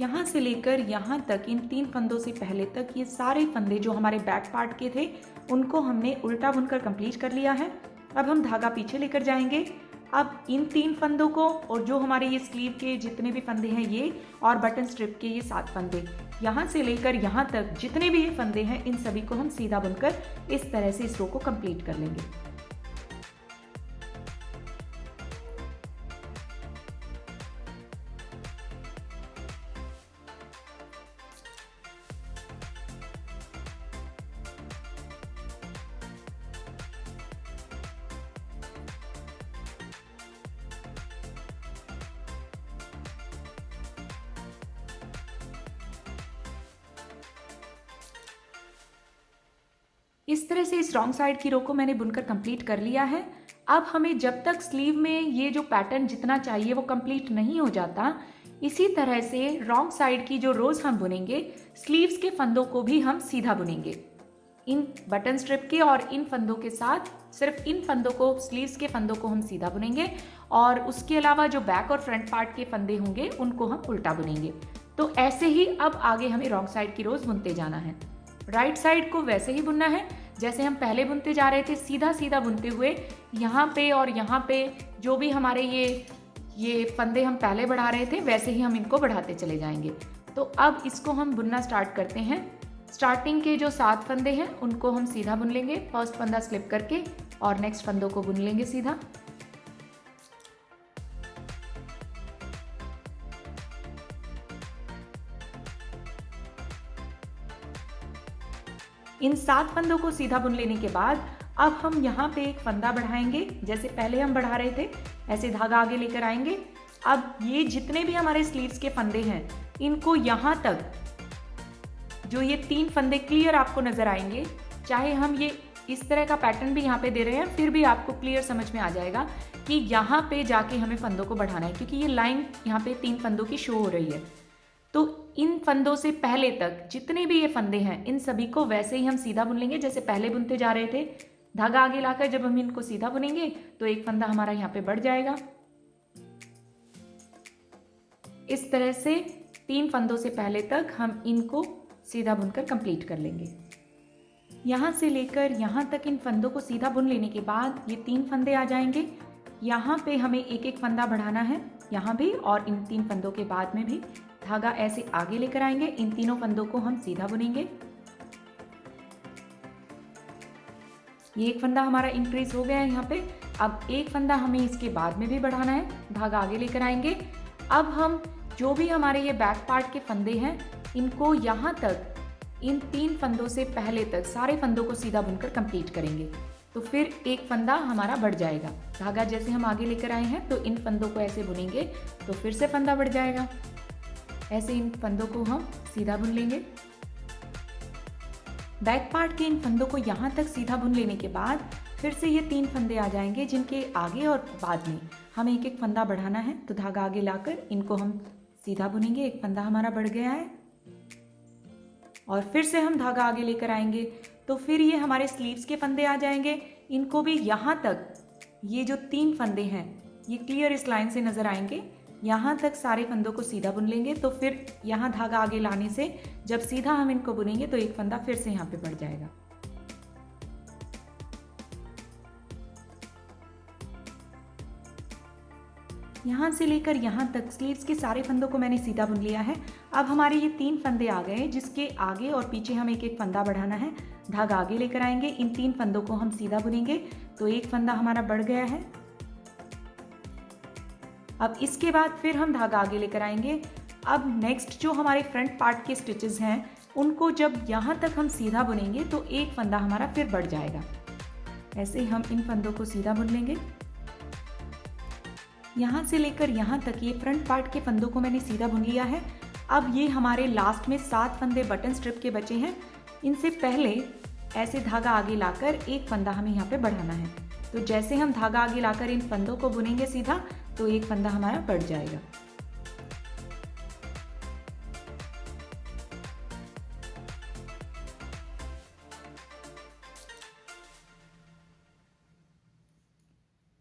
यहाँ से लेकर यहाँ तक इन 3 फंदों से पहले तक ये सारे फंदे जो हमारे बैक पार्ट के थे उनको हमने उल्टा बुनकर कंप्लीट कर लिया है। अब हम धागा पीछे लेकर जाएंगे। अब इन 3 फंदों को और जो हमारे ये स्लीव के जितने भी फंदे हैं ये और बटन स्ट्रिप के ये 7 फंदे, यहाँ से लेकर यहाँ तक जितने भी ये फंदे हैं इन सभी को हम सीधा बुनकर इस तरह से इस रो को कंप्लीट कर लेंगे। इस तरह से इस रॉन्ग साइड की रो को मैंने बुनकर कंप्लीट कर लिया है। अब हमें जब तक स्लीव में ये जो पैटर्न जितना चाहिए वो कंप्लीट नहीं हो जाता, इसी तरह से रॉन्ग साइड की जो रोज हम बुनेंगे स्लीव्स के फंदों को भी हम सीधा बुनेंगे। इन बटन स्ट्रिप के और इन फंदों के साथ सिर्फ इन फंदों को, स्लीव्स के फंदों को हम सीधा बुनेंगे और उसके अलावा जो बैक और फ्रंट पार्ट के फंदे होंगे उनको हम उल्टा बुनेंगे। तो ऐसे ही अब आगे हमें रॉन्ग साइड की रोज बुनते जाना है। राइट साइड को वैसे ही बुनना है जैसे हम पहले बुनते जा रहे थे, सीधा सीधा बुनते हुए यहाँ पे और यहाँ पे जो भी हमारे ये फंदे हम पहले बढ़ा रहे थे वैसे ही हम इनको बढ़ाते चले जाएंगे। तो अब इसको हम बुनना स्टार्ट करते हैं। स्टार्टिंग के जो 7 फंदे हैं उनको हम सीधा बुन लेंगे, फर्स्ट फंदा स्लिप करके और नेक्स्ट फंदों को बुन लेंगे सीधा। इन 7 फंदों को सीधा बुन लेने के बाद अब हम यहाँ पे एक फंदा बढ़ाएंगे, जैसे पहले हम बढ़ा रहे थे ऐसे धागा आगे लेकर आएंगे। अब ये जितने भी हमारे स्लीव्स के फंदे हैं इनको यहाँ तक, जो ये 3 फंदे क्लियर आपको नजर आएंगे, चाहे हम ये इस तरह का पैटर्न भी यहाँ पे दे रहे हैं फिर भी आपको क्लियर समझ में आ जाएगा कि यहाँ पे जाके हमें फंदों को बढ़ाना है, क्योंकि ये लाइन यहाँ पे 3 फंदों की शो हो रही है। तो इन फंदों से पहले तक जितने भी ये फंदे हैं इन सभी को वैसे ही हम सीधा बुन लेंगे जैसे पहले बुनते जा रहे थे। धागा आगे लाकर जब हम इनको सीधा बुनेंगे तो एक फंदा हमारा यहाँ पे बढ़ जाएगा। इस तरह से 3 फंदों से पहले तक हम इनको सीधा बुनकर कंप्लीट कर लेंगे। यहाँ से लेकर यहाँ तक इन फंदों को सीधा बुन लेने के बाद ये 3 फंदे आ जाएंगे। यहाँ पे हमें एक एक फंदा बढ़ाना है, यहाँ भी और इन 3 फंदों के बाद में भी। धागा ऐसे आगे लेकर आएंगे, इन तीनों फंदों को हम सीधा बुनेंगे। ये एक फंदा हमारा इंक्रीज हो गया है यहाँ पे। अब एक फंदा हमें इसके बाद में भी बढ़ाना है, धागा आगे लेकर आएंगे। अब हम जो भी हमारे ये बैक पार्ट के फंदे हैं इनको यहाँ तक, इन 3 फंदों से पहले तक सारे फंदों को सीधा बुनकर कंप्लीट करेंगे। तो फिर एक फंदा हमारा बढ़ जाएगा। धागा जैसे हम आगे लेकर आए हैं तो इन फंदों को ऐसे बुनेंगे तो फिर से फंदा बढ़ जाएगा। ऐसे इन फंदों को हम सीधा बुन लेंगे। बैक पार्ट के इन फंदों को यहाँ तक सीधा बुन लेने के बाद फिर से ये 3 फंदे आ जाएंगे जिनके आगे और बाद में हमें एक एक फंदा बढ़ाना है। तो धागा आगे लाकर इनको हम सीधा बुनेंगे। एक फंदा हमारा बढ़ गया है और फिर से हम धागा आगे लेकर आएंगे तो फिर ये हमारे स्लीव्स के फंदे आ जाएंगे। इनको भी यहाँ तक, ये जो 3 फंदे हैं ये क्लियर इस लाइन से नजर आएंगे। यहाँ तक सारे फंदों को सीधा बुन लेंगे तो फिर यहाँ धागा आगे लाने से जब सीधा हम इनको बुनेंगे तो एक फंदा फिर से यहाँ पे बढ़ जाएगा। यहाँ से लेकर यहाँ तक स्लीव्स के सारे फंदों को मैंने सीधा बुन लिया है। अब हमारे ये 3 फंदे आ गए जिसके आगे और पीछे हम एक एक फंदा बढ़ाना है। धागा आगे लेकर आएंगे, इन 3 फंदों को हम सीधा बुनेंगे तो एक फंदा हमारा बढ़ गया है। अब इसके बाद फिर हम धागा आगे लेकर आएंगे। अब नेक्स्ट जो हमारे फ्रंट पार्ट के स्टिचेस हैं उनको जब यहाँ तक हम सीधा बुनेंगे तो एक फंदा हमारा फिर बढ़ जाएगा। ऐसे हम इन फंदों को सीधा बुन लेंगे। यहाँ से लेकर यहाँ तक ये फ्रंट पार्ट के फंदों को मैंने सीधा बुन लिया है। अब ये हमारे लास्ट में 7 फंदे बटन स्ट्रिप के बचे हैं। इनसे पहले ऐसे धागा आगे लाकर एक फंदा हमें यहाँ पे बढ़ाना है। तो जैसे हम धागा आगे लाकर इन फंदों को बुनेंगे सीधा तो एक फंदा हमारा बढ़ जाएगा।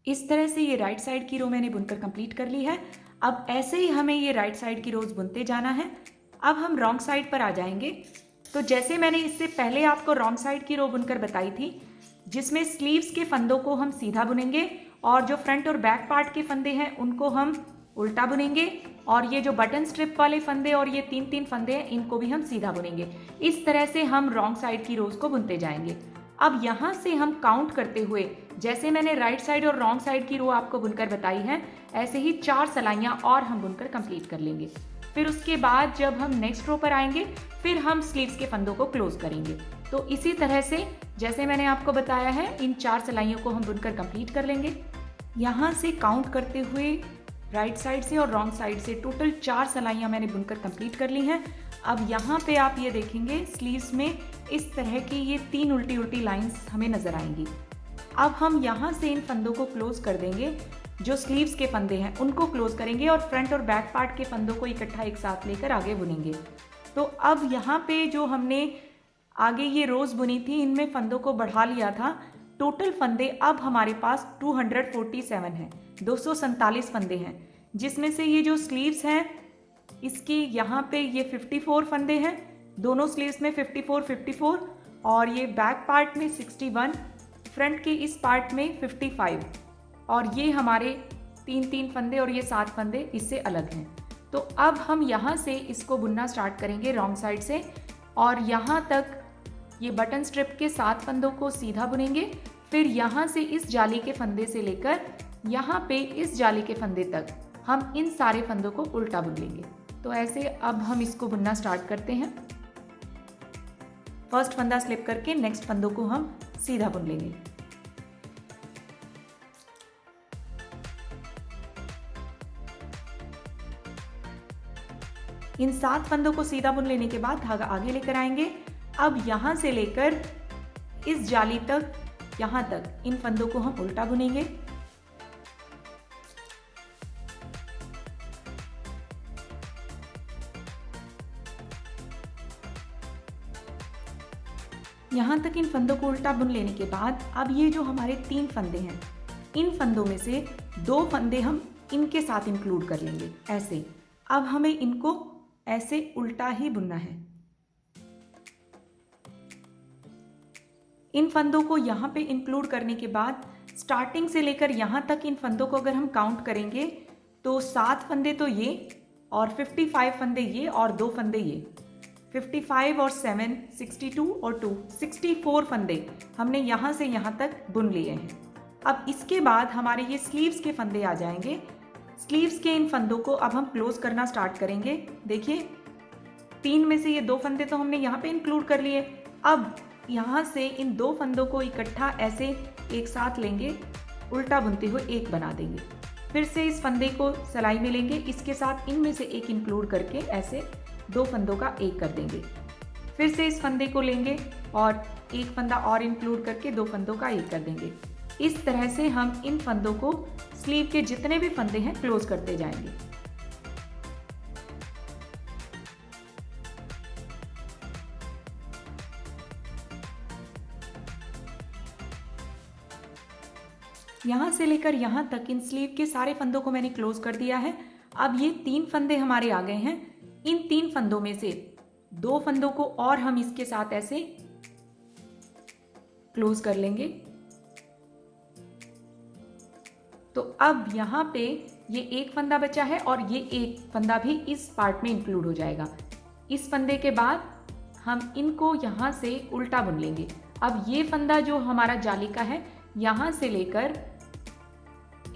इस तरह से ये राइट साइड की रो मैंने बुनकर कंप्लीट कर ली है। अब ऐसे ही हमें ये राइट साइड की रोज बुनते जाना है। अब हम रॉन्ग साइड पर आ जाएंगे। तो जैसे मैंने इससे पहले आपको रॉन्ग साइड की रो बुनकर बताई थी जिसमें स्लीव्स के फंदों को हम सीधा बुनेंगे और जो फ्रंट और बैक पार्ट के फंदे हैं उनको हम उल्टा बुनेंगे और ये जो बटन स्ट्रिप वाले फंदे और ये 3-3 फंदे हैं इनको भी हम सीधा बुनेंगे। इस तरह से हम रॉन्ग साइड की रोज को बुनते जाएंगे। अब यहाँ से हम काउंट करते हुए, जैसे मैंने राइट साइड और रॉन्ग साइड की रो आपको बुनकर बताई है, ऐसे ही 4 सलाइयाँ और हम बुनकर कंप्लीट कर लेंगे। फिर उसके बाद जब हम नेक्स्ट रो पर आएंगे फिर हम स्लीव्स के फंदों को क्लोज करेंगे। तो इसी तरह से जैसे मैंने आपको बताया है इन 4 सलाइयों को हम बुनकर कंप्लीट कर लेंगे। यहाँ से काउंट करते हुए राइट साइड से और रॉन्ग साइड से टोटल 4 सलाइयाँ मैंने बुनकर कंप्लीट कर ली हैं। अब यहाँ पे आप ये देखेंगे स्लीव्स में इस तरह की ये 3 उल्टी उल्टी लाइंस हमें नजर आएंगी। अब हम यहाँ से इन फंदों को क्लोज कर देंगे। जो स्लीव्स के फंदे हैं उनको क्लोज करेंगे और फ्रंट और बैक पार्ट के फंदों को इकट्ठा एक साथ लेकर आगे बुनेंगे। तो अब यहाँ पे जो हमने आगे ये रोज बुनी थी, इनमें फंदों को बढ़ा लिया था। टोटल फंदे अब हमारे पास 247 हैं, 247 फंदे हैं, जिसमें से ये जो स्लीव्स हैं इसके यहाँ पे ये 54 फंदे हैं, दोनों स्लीव्स में 54 और ये बैक पार्ट में 61, फ्रंट के इस पार्ट में 55 और ये हमारे 3 फंदे और ये 7 फंदे इससे अलग हैं। तो अब हम यहाँ से इसको बुनना स्टार्ट करेंगे रॉन्ग साइड से और यहाँ तक ये बटन स्ट्रिप के 7 फंदों को सीधा बुनेंगे। फिर यहाँ से इस जाली के फंदे से लेकर यहाँ पे इस जाली के फंदे तक हम इन सारे फंदों को उल्टा बुन लेंगे। तो ऐसे अब हम इसको बुनना स्टार्ट करते हैं। फर्स्ट फंदा स्लिप करके नेक्स्ट फंदों को हम सीधा बुन लेंगे। इन 7 फंदों को सीधा बुन लेने के बाद धागा आगे लेकर आएंगे। अब यहां से लेकर इस जाली तक, यहां तक इन फंदों को हम उल्टा बुनेंगे। यहां तक इन फंदों को उल्टा बुन लेने के बाद अब ये जो हमारे 3 फंदे हैं, इन फंदों में से 2 फंदे हम इनके साथ इंक्लूड कर लेंगे ऐसे। अब हमें इनको ऐसे उल्टा ही बुनना है। इन फंदों को यहां पे इंक्लूड करने के बाद स्टार्टिंग से लेकर यहां तक इन फंदों को अगर हम काउंट करेंगे तो 7 फंदे तो ये और 55 फंदे ये और 2 फंदे ये, 55 और 7 62 और 2 64 फंदे हमने यहां से यहां तक बुन लिए हैं। अब इसके बाद हमारे ये स्लीव्स के फंदे आ जाएंगे। स्लीव्स के इन फंदों को अब हम क्लोज करना स्टार्ट करेंगे। देखिए 3 में से ये 2 फंदे तो हमने यहाँ पे इंक्लूड कर लिए। अब यहाँ से इन 2 फंदों को इकट्ठा ऐसे एक साथ लेंगे, उल्टा बुनते हुए एक बना देंगे। फिर से इस फंदे को सिलाई में लेंगे, इसके साथ इनमें से एक इंक्लूड करके ऐसे 2 फंदों का एक कर देंगे। फिर से इस फंदे को लेंगे और एक फंदा और इंक्लूड करके 2 फंदों का एक कर देंगे। इस तरह से हम इन फंदों को स्लीव के जितने भी फंदे हैं क्लोज करते जाएंगे। यहां से लेकर यहां तक इन स्लीव के सारे फंदों को मैंने क्लोज कर दिया है। अब ये 3 फंदे हमारे आ गए हैं। इन 3 फंदों में से 2 फंदों को और हम इसके साथ ऐसे क्लोज कर लेंगे। तो अब यहाँ पे ये एक फंदा बचा है और ये एक फंदा भी इस पार्ट में इंक्लूड हो जाएगा। इस फंदे के बाद हम इनको यहाँ से उल्टा बुन लेंगे। अब ये फंदा जो हमारा जाली का है, यहाँ से लेकर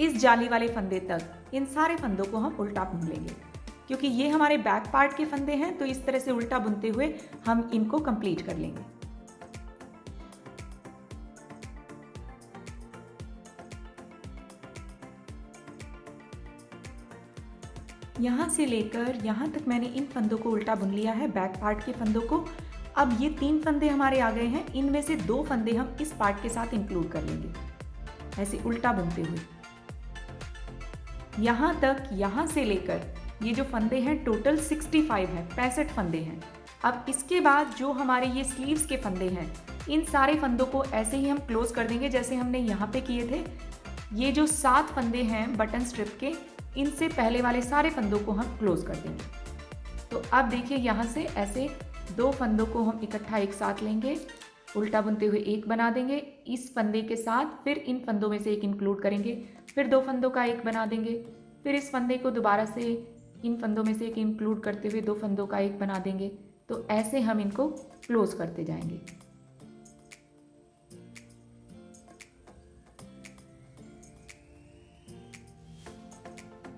इस जाली वाले फंदे तक इन सारे फंदों को हम उल्टा बुन लेंगे। क्योंकि ये हमारे बैक पार्ट के फंदे हैं तो इस तरह से उल्टा बुनते हुए हम इनको कंप्लीट कर लेंगे। यहाँ से लेकर यहाँ तक मैंने इन फंदों को उल्टा बुन लिया है, बैक पार्ट के फंदों को। अब ये 3 फंदे हमारे आ गए हैं, इनमें से 2 फंदे हम इस पार्ट के साथ इंक्लूड कर लेंगे ऐसे उल्टा बुनते हुए। यहाँ तक यहाँ से लेकर ये जो फंदे हैं टोटल 65 है, 65 फंदे हैं। अब इसके बाद जो हमारे ये स्लीव्स के फंदे हैं, इन सारे फंदों को ऐसे ही हम क्लोज कर देंगे जैसे हमने यहाँ पे किए थे। ये जो 7 फंदे हैं बटन स्ट्रिप के, इनसे पहले वाले सारे फंदों को हम क्लोज कर देंगे। तो अब देखिए यहाँ से ऐसे 2 फंदों को हम इकट्ठा एक साथ लेंगे, उल्टा बुनते हुए एक बना देंगे इस फंदे के साथ। फिर इन फंदों में से एक इंक्लूड करेंगे, फिर 2 फंदों का एक बना देंगे, फिर इस फंदे को दोबारा से इन फंदों में से एक इंक्लूड करते हुए 2 फंदों का एक बना देंगे। तो ऐसे हम इनको क्लोज करते जाएंगे।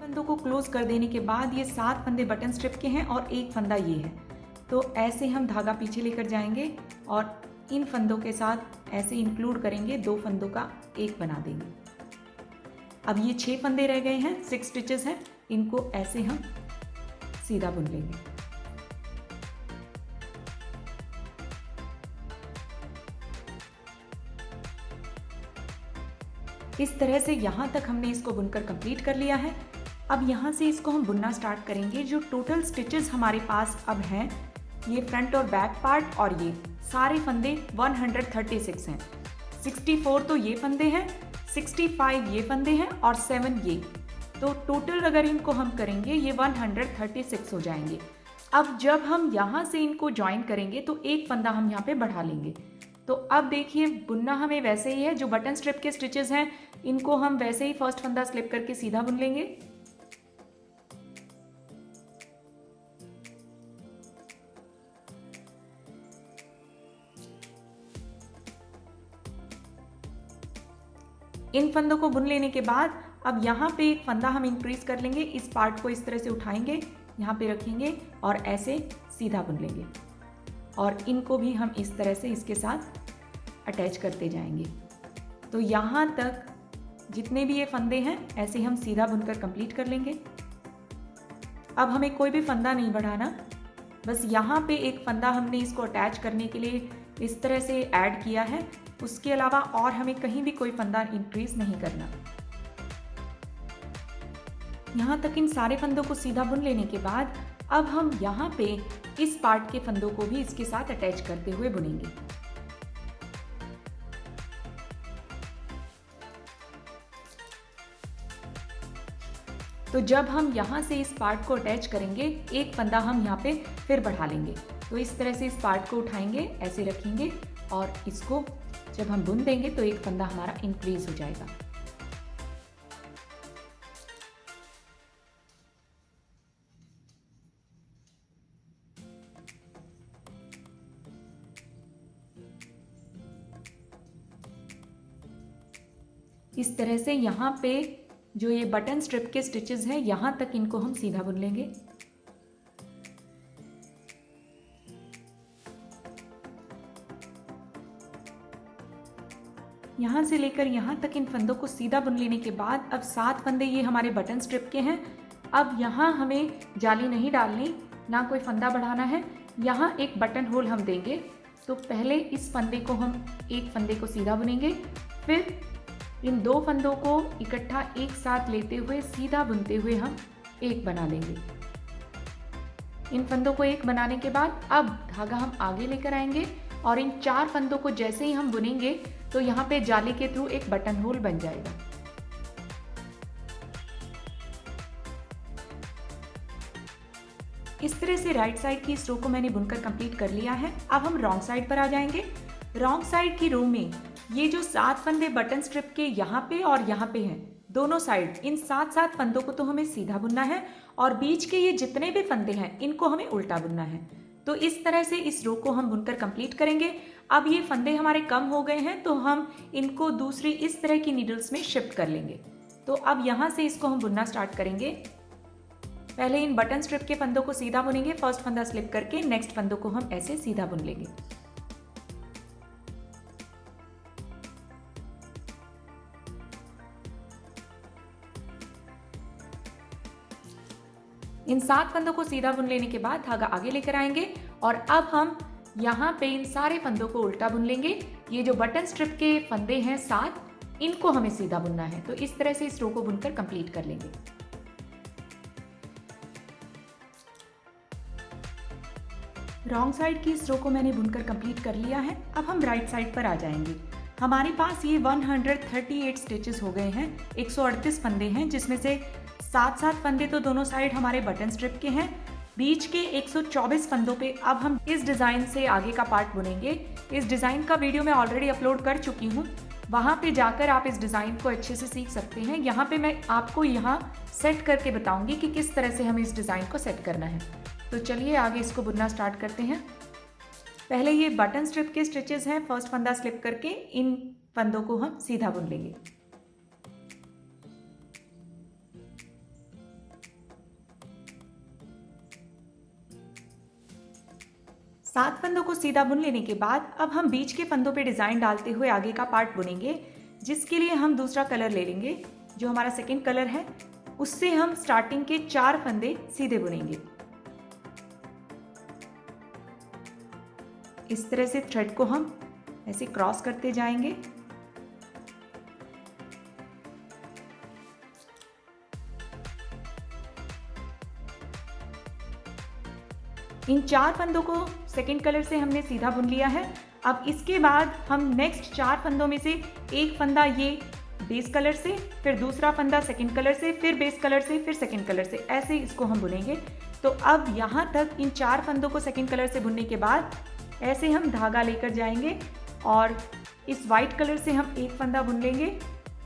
फंदों को क्लोज कर देने के बाद ये 7 फंदे बटन स्ट्रिप के हैं और एक फंदा ये है। तो ऐसे हम धागा पीछे लेकर जाएंगे और इन फंदों के साथ ऐसे इंक्लूड करेंगे, 2 फंदों का एक बना देंगे। अब ये 6 फंदे रह गए हैं, 6 स्टिचेस हैं, इनको ऐसे हम सीधा बुन लेंगे। इस तरह से यहाँ तक हमने इसको बुनकर कंप्लीट कर लिया है। अब यहाँ से इसको हम बुनना स्टार्ट करेंगे। जो टोटल स्टिचेस हमारे पास अब हैं ये फ्रंट और बैक पार्ट और ये सारे फंदे 136 हैं। 64 तो ये फंदे हैं, 65 ये फंदे हैं और 7 ये। तो टोटल अगर इनको हम करेंगे ये 136 हो जाएंगे। अब जब हम यहाँ से इनको ज्वाइन करेंगे तो एक फंदा हम यहाँ पे बढ़ा लेंगे। तो अब देखिए बुनना हमें वैसे ही है, जो बटन स्ट्रिप के स्टिचेस हैं इनको हम वैसे ही फर्स्ट फंदा स्लिप करके सीधा बुन लेंगे। इन फंदों को बुन लेने के बाद अब यहाँ पे एक फंदा हम इंक्रीज कर लेंगे। इस पार्ट को इस तरह से उठाएंगे, यहाँ पे रखेंगे और ऐसे सीधा बुन लेंगे और इनको भी हम इस तरह से इसके साथ अटैच करते जाएंगे। तो यहाँ तक जितने भी ये फंदे हैं ऐसे हम सीधा बुनकर कंप्लीट कर लेंगे। अब हमें कोई भी फंदा नहीं बढ़ाना, बस यहाँ पे एक फंदा हमने इसको अटैच करने के लिए इस तरह से ऐड किया है। उसके अलावा और हमें कहीं भी कोई फंदा इंक्रीज नहीं करना। यहाँ तक इन सारे फंदों को सीधा बुन लेने के बाद अब हम यहाँ पे इस पार्ट के फंदों को भी इसके साथ अटैच करते हुए बुनेंगे। तो जब हम यहाँ से इस पार्ट को अटैच करेंगे एक फंदा हम यहाँ पे फिर बढ़ा लेंगे। तो इस तरह से इस पार्ट को उठाएंगे, ऐसे रखेंगे और इसको जब हम बुन देंगे तो एक फंदा हमारा इंक्रीज हो जाएगा। इस तरह से यहाँ पे जो ये बटन स्ट्रिप के स्टिचेस हैं यहाँ तक इनको हम सीधा बुन लेंगे। यहाँ से लेकर यहाँ तक इन फंदों को सीधा बुन लेने के बाद अब 7 फंदे ये हमारे बटन स्ट्रिप के हैं। अब यहाँ हमें जाली नहीं डालनी, ना कोई फंदा बढ़ाना है। यहाँ एक बटन होल हम देंगे। तो पहले इस फंदे को हम एक फंदे को सीधा बुनेंगे, फिर इन 2 फंदों को इकट्ठा एक साथ लेते हुए सीधा बुनते हुए हम एक बना लेंगे। इन फंदों को एक बनाने के बाद अब धागा हम आगे लेकर आएंगे और इन 4 फंदों को जैसे ही हम बुनेंगे तो यहाँ पे जाली के थ्रू एक बटन होल बन जाएगा। इस तरह से राइट साइड की इस रो को मैंने बुनकर कंप्लीट कर लिया है। अब हम रॉन्ग साइड पर आ जाएंगे। रॉन्ग साइड की रो में ये जो 7 फंदे बटन स्ट्रिप के यहाँ पे और यहाँ पे हैं, दोनों साइड इन 7 फंदों को तो हमें सीधा बुनना है और बीच के ये जितने भी फंदे हैं इनको हमें उल्टा बुनना है। तो इस तरह से इस रो को हम बुनकर कंप्लीट करेंगे। अब ये फंदे हमारे कम हो गए हैं तो हम इनको दूसरी इस तरह की नीडल्स में शिफ्ट कर लेंगे। तो अब यहाँ से इसको हम बुनना स्टार्ट करेंगे। पहले इन बटन स्ट्रिप के फंदों को सीधा बुनेंगे, फर्स्ट फंदा स्लिप करके नेक्स्ट फंदों को हम ऐसे सीधा बुन लेंगे। इन 7 फंदों को सीधा बुन लेने के बाद धागा आगे लेकर आएंगे और अब हम यहाँ पे इन सारे फंदों को उल्टा बुन लेंगे। ये जो बटन स्ट्रिप के फंदे हैं 7, इनको हमें सीधा बुनना है। तो इस तरह से इस रो को बुनकर कंप्लीट कर लेंगे। रॉन्ग साइड की इस रो को मैंने बुनकर कंप्लीट कर लिया है। अब हम राइट साइड पर आ जाएंगे। हमारे पास ये 138 स्टिचेस हो गए हैं। 138 फंदे हैं जिसमें से 7 फंदे तो दोनों साइड हमारे बटन स्ट्रिप के हैं। बीच के 124 फंदों पे अब हम इस डिज़ाइन से आगे का पार्ट बुनेंगे। इस डिज़ाइन का वीडियो मैं ऑलरेडी अपलोड कर चुकी हूँ, वहाँ पे जाकर आप इस डिज़ाइन को अच्छे से सीख सकते हैं। यहाँ पे मैं आपको यहाँ सेट करके बताऊँगी कि किस तरह से हमें इस डिज़ाइन को सेट करना है। तो चलिए आगे इसको बुनना स्टार्ट करते हैं। पहले ये बटन स्ट्रिप के स्टिचेस हैं, फर्स्ट फंदा स्लिप करके इन फंदों को हम सीधा बुन लेंगे। सात फंदों को सीधा बुन लेने के बाद अब हम बीच के फंदों पे डिजाइन डालते हुए आगे का पार्ट बुनेंगे, जिसके लिए हम दूसरा कलर ले लेंगे। जो हमारा सेकंड कलर है उससे हम स्टार्टिंग के 4 फंदे सीधे बुनेंगे। इस तरह से थ्रेड को हम ऐसे क्रॉस करते जाएंगे। इन 4 फंदों को सेकंड कलर से हमने सीधा बुन लिया है। अब इसके बाद हम नेक्स्ट 4 फंदों में से एक फंदा ये बेस कलर से, फिर दूसरा फंदा सेकंड कलर से, फिर बेस कलर से, फिर सेकंड कलर से, ऐसे इसको हम बुनेंगे। तो अब यहाँ तक इन 4 फंदों को सेकंड कलर से बुनने के बाद ऐसे हम धागा लेकर जाएंगे और इस वाइट कलर से हम एक फंदा बुन लेंगे।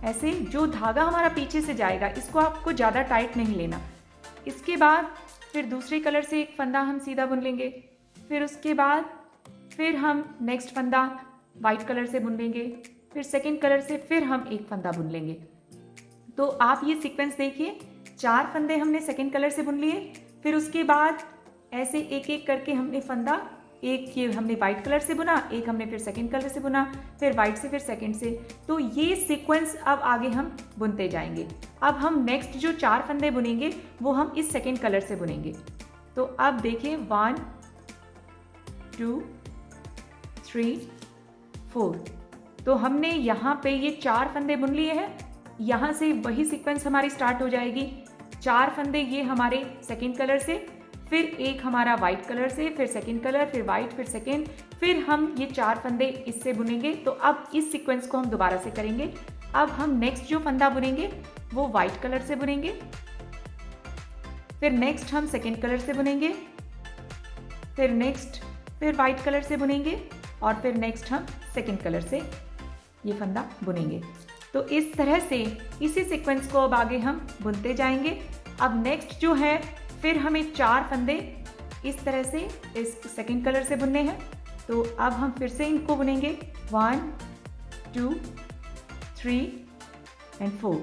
ऐसे जो धागा हमारा पीछे से जाएगा इसको आपको ज़्यादा टाइट नहीं लेना। इसके बाद फिर दूसरे कलर से एक फंदा हम सीधा बुन लेंगे, फिर उसके बाद फिर हम नेक्स्ट फंदा वाइट कलर से बुन लेंगे, फिर सेकंड कलर से फिर हम एक फंदा बुन लेंगे। तो आप ये सीक्वेंस देखिए, 4 फंदे हमने सेकंड कलर से बुन लिए, फिर उसके बाद ऐसे एक एक करके हमने फंदा, एक ये हमने वाइट कलर से बुना, एक हमने फिर सेकंड कलर से बुना, फिर वाइट से, फिर सेकंड से। तो ये सीक्वेंस अब आगे हम बुनते जाएंगे। अब हम नेक्स्ट जो 4 फंदे बुनेंगे वो हम इस सेकंड कलर से बुनेंगे। तो अब देखिए 1 2 3 4। तो हमने यहाँ पे ये 4 फंदे बुन लिए हैं। यहाँ से वही सीक्वेंस हमारी स्टार्ट हो जाएगी। 4 फंदे ये हमारे सेकंड कलर से, फिर एक हमारा वाइट कलर से, फिर सेकंड कलर, फिर वाइट, फिर सेकंड, फिर हम ये 4 फंदे इससे बुनेंगे। तो अब इस सीक्वेंस को हम दोबारा से करेंगे। अब हम नेक्स्ट जो फंदा बुनेंगे वो वाइट कलर से बुनेंगे, फिर नेक्स्ट हम सेकंड कलर से बुनेंगे, फिर नेक्स्ट फिर वाइट कलर से बुनेंगे और फिर नेक्स्ट हम सेकंड कलर से ये फंदा बुनेंगे। तो इस तरह से इसी सीक्वेंस को अब आगे हम बुनते जाएंगे। अब नेक्स्ट जो है फिर हमें 4 फंदे इस तरह से इस सेकंड कलर से बुनने हैं। तो अब हम फिर से इनको बुनेंगे 1 2 3 एंड 4।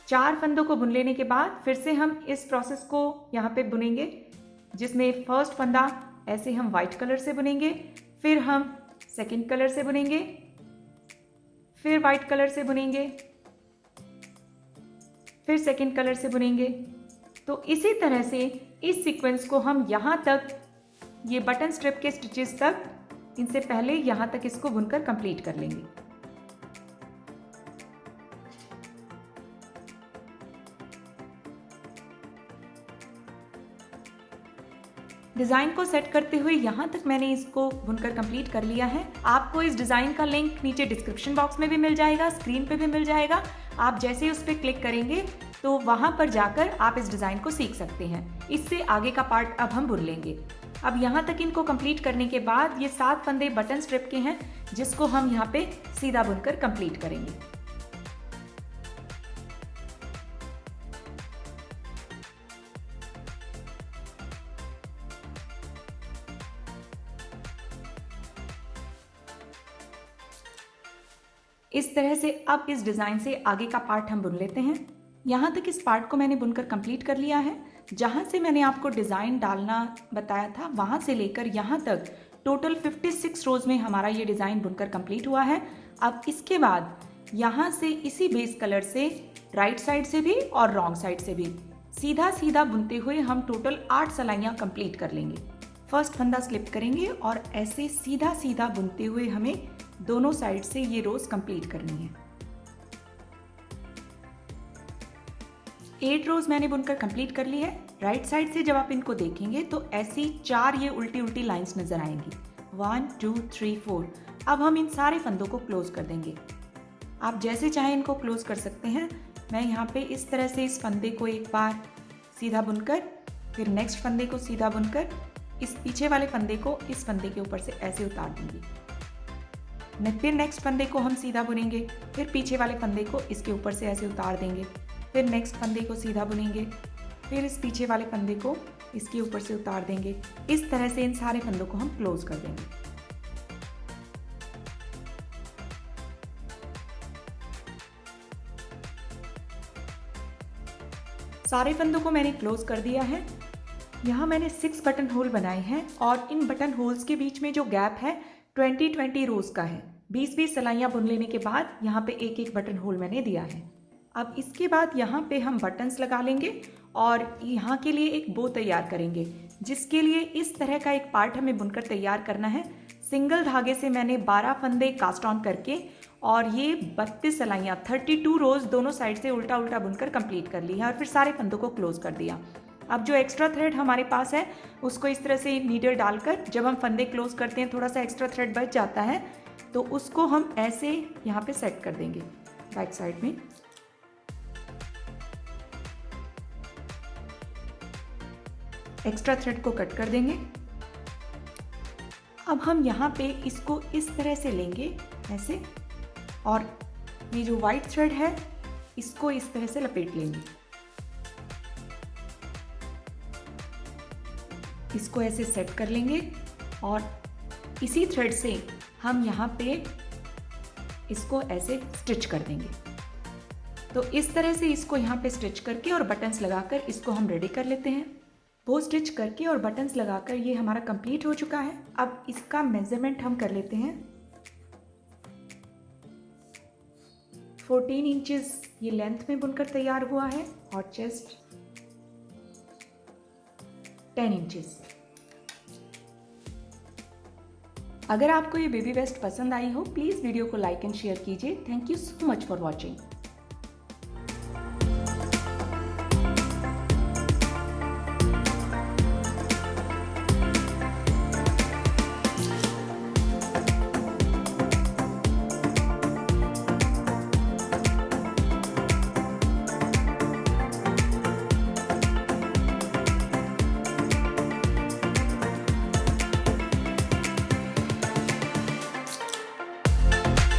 4 फंदों को बुन लेने के बाद फिर से हम इस प्रोसेस को यहाँ पे बुनेंगे, जिसमें फर्स्ट फंदा ऐसे हम वाइट कलर से बुनेंगे, फिर हम सेकंड कलर से बुनेंगे, फिर वाइट कलर से बुनेंगे, फिर सेकंड कलर से बुनेंगे। तो इसी तरह से इस सीक्वेंस को हम यहाँ तक, ये बटन स्ट्रिप के स्टिचेस तक, इनसे पहले यहाँ तक इसको बुनकर कंप्लीट कर लेंगे। डिज़ाइन को सेट करते हुए यहाँ तक मैंने इसको बुनकर कंप्लीट कर लिया है। आपको इस डिज़ाइन का लिंक नीचे डिस्क्रिप्शन बॉक्स में भी मिल जाएगा, स्क्रीन पे भी मिल जाएगा। आप जैसे ही उस पर क्लिक करेंगे तो वहाँ पर जाकर आप इस डिज़ाइन को सीख सकते हैं। इससे आगे का पार्ट अब हम बुन लेंगे। अब यहाँ तक इनको कंप्लीट करने के बाद ये 7 फंदे बटन स्ट्रिप के हैं, जिसको हम यहाँ पे सीधा बुनकर कंप्लीट करेंगे। इस तरह से अब इस डिज़ाइन से आगे का पार्ट हम बुन लेते हैं। यहाँ तक इस पार्ट को मैंने बुनकर कंप्लीट कर लिया है। जहाँ से मैंने आपको डिज़ाइन डालना बताया था वहाँ से लेकर यहाँ तक टोटल 56 रोज़ में हमारा ये डिज़ाइन बुनकर कंप्लीट हुआ है। अब इसके बाद यहाँ से इसी बेस कलर से राइट साइड से भी और रॉन्ग साइड से भी सीधा सीधा बुनते हुए हम टोटल 8 सलाइयाँ कंप्लीट कर लेंगे। फर्स्ट फंदा स्लिप करेंगे और ऐसे सीधा सीधा बुनते हुए हमें दोनों साइड से ये रोज कंप्लीट करनी है। 8 रोज मैंने बुनकर कंप्लीट कर ली है। राइट साइड से जब आप इनको देखेंगे तो ऐसी 4 ये उल्टी उल्टी लाइंस नजर आएंगी। 1 2 3 4। अब हम इन सारे फंदों को क्लोज कर देंगे। आप जैसे चाहें इनको क्लोज कर सकते हैं। मैं यहाँ पे इस तरह से इस फंदे को एक बार सीधा बुनकर, फिर नेक्स्ट फंदे को सीधा बुनकर इस पीछे वाले फंदे को इस फंदे के ऊपर से ऐसे उतार दूंगी। फिर नेक्स्ट फंदे को हम सीधा बुनेंगे, फिर पीछे वाले फंदे को इसके ऊपर से ऐसे उतार देंगे, फिर नेक्स्ट फंदे को सीधा बुनेंगे, फिर इस पीछे वाले फंदे को इसके ऊपर से उतार देंगे। इस तरह से इन सारे फंदों को हम क्लोज कर देंगे। सारे फंदों को मैंने क्लोज कर दिया है। यहाँ मैंने 6 बटन होल बनाए हैं और इन बटन होल्स के बीच में जो गैप है 20-20 रोज का है। 20-20 सलाइयाँ बुन लेने के बाद यहाँ पे एक एक बटन होल मैंने दिया है। अब इसके बाद यहाँ पे हम बटन्स लगा लेंगे और यहाँ के लिए एक बो तैयार करेंगे, जिसके लिए इस तरह का एक पार्ट हमें बुनकर तैयार करना है। सिंगल धागे से मैंने 12 फंदे कास्ट ऑन करके और ये 32 सलाइयाँ 32 रोज दोनों साइड से उल्टा उल्टा बुनकर कंप्लीट कर ली है और फिर सारे फंदों को क्लोज कर दिया। अब जो एक्स्ट्रा थ्रेड हमारे पास है उसको इस तरह से नीडल डालकर जब हम फंदे क्लोज करते हैं थोड़ा सा एक्स्ट्रा थ्रेड बच जाता है तो उसको हम ऐसे यहाँ पे सेट कर देंगे बैक साइड में। एक्स्ट्रा थ्रेड को कट कर देंगे। अब हम यहाँ पे इसको इस तरह से लेंगे ऐसे, और ये जो वाइट थ्रेड है इसको इस तरह से लपेट लेंगे। इसको ऐसे सेट कर लेंगे और इसी थ्रेड से हम यहाँ पे इसको ऐसे स्टिच कर देंगे। तो इस तरह से इसको यहाँ पे स्टिच करके और बटन्स लगाकर इसको हम रेडी कर लेते हैं। वो स्टिच करके और बटन्स लगाकर ये हमारा कंप्लीट हो चुका है। अब इसका मेजरमेंट हम कर लेते हैं। 14 इंचेस ये लेंथ में बुनकर तैयार हुआ है और चेस्ट 10 इंचेस। अगर आपको ये बेबी वेस्ट पसंद आई हो प्लीज़ वीडियो को लाइक एंड शेयर कीजिए। Thank you so much for watching.